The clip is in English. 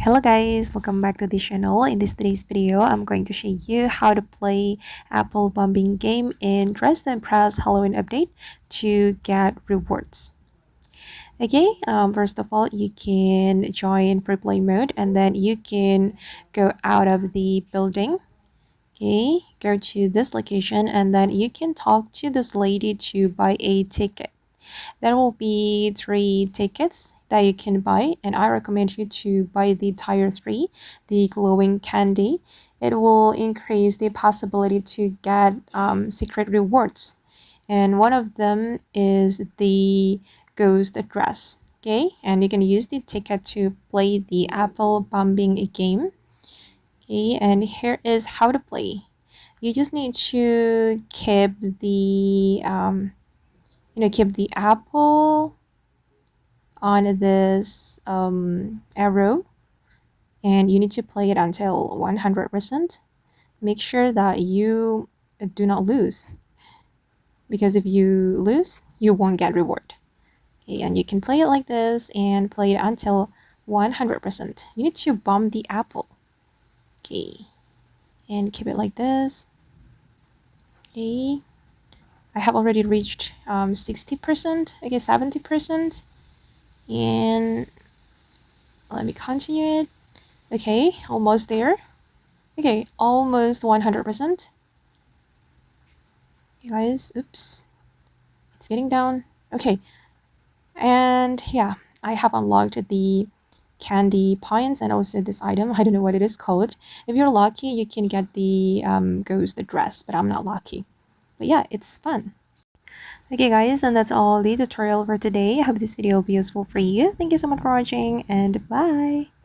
Hello guys, welcome back to the channel. In today's video, I'm going to show you how to play apple bombing game in Dress to Impress Halloween update to get rewards. Okay, first of all, you can join free play mode and then you can go out of the building. Okay, go to this location and then you can talk to this lady to buy a ticket. There will be 3 tickets that you can buy, and I recommend you to buy the tier 3, the glowing candy. It will increase the possibility to get secret rewards, and one of them is the ghost dress. Okay, and you can use the ticket to play the apple bombing game. Okay, and here is how to play. You just need to keep the keep the apple on this arrow, and you need to play it until 100%. Make sure that you do not lose, because if you lose you won't get reward. Okay, and you can play it like this and play it until 100%. You need to bomb the apple. Okay, and keep it like this. Okay, I have already reached 60%, okay, 70%, and let me continue it. Okay, almost there. Okay, almost 100%. You guys, oops, it's getting down. Okay, and yeah, I have unlocked the candy points and also this item. I don't know what it is called. If you're lucky, you can get the ghost dress, but I'm not lucky. But yeah, it's fun. Okay guys, and that's all the tutorial for today. I hope this video will be useful for you. Thank you so much for watching, and bye!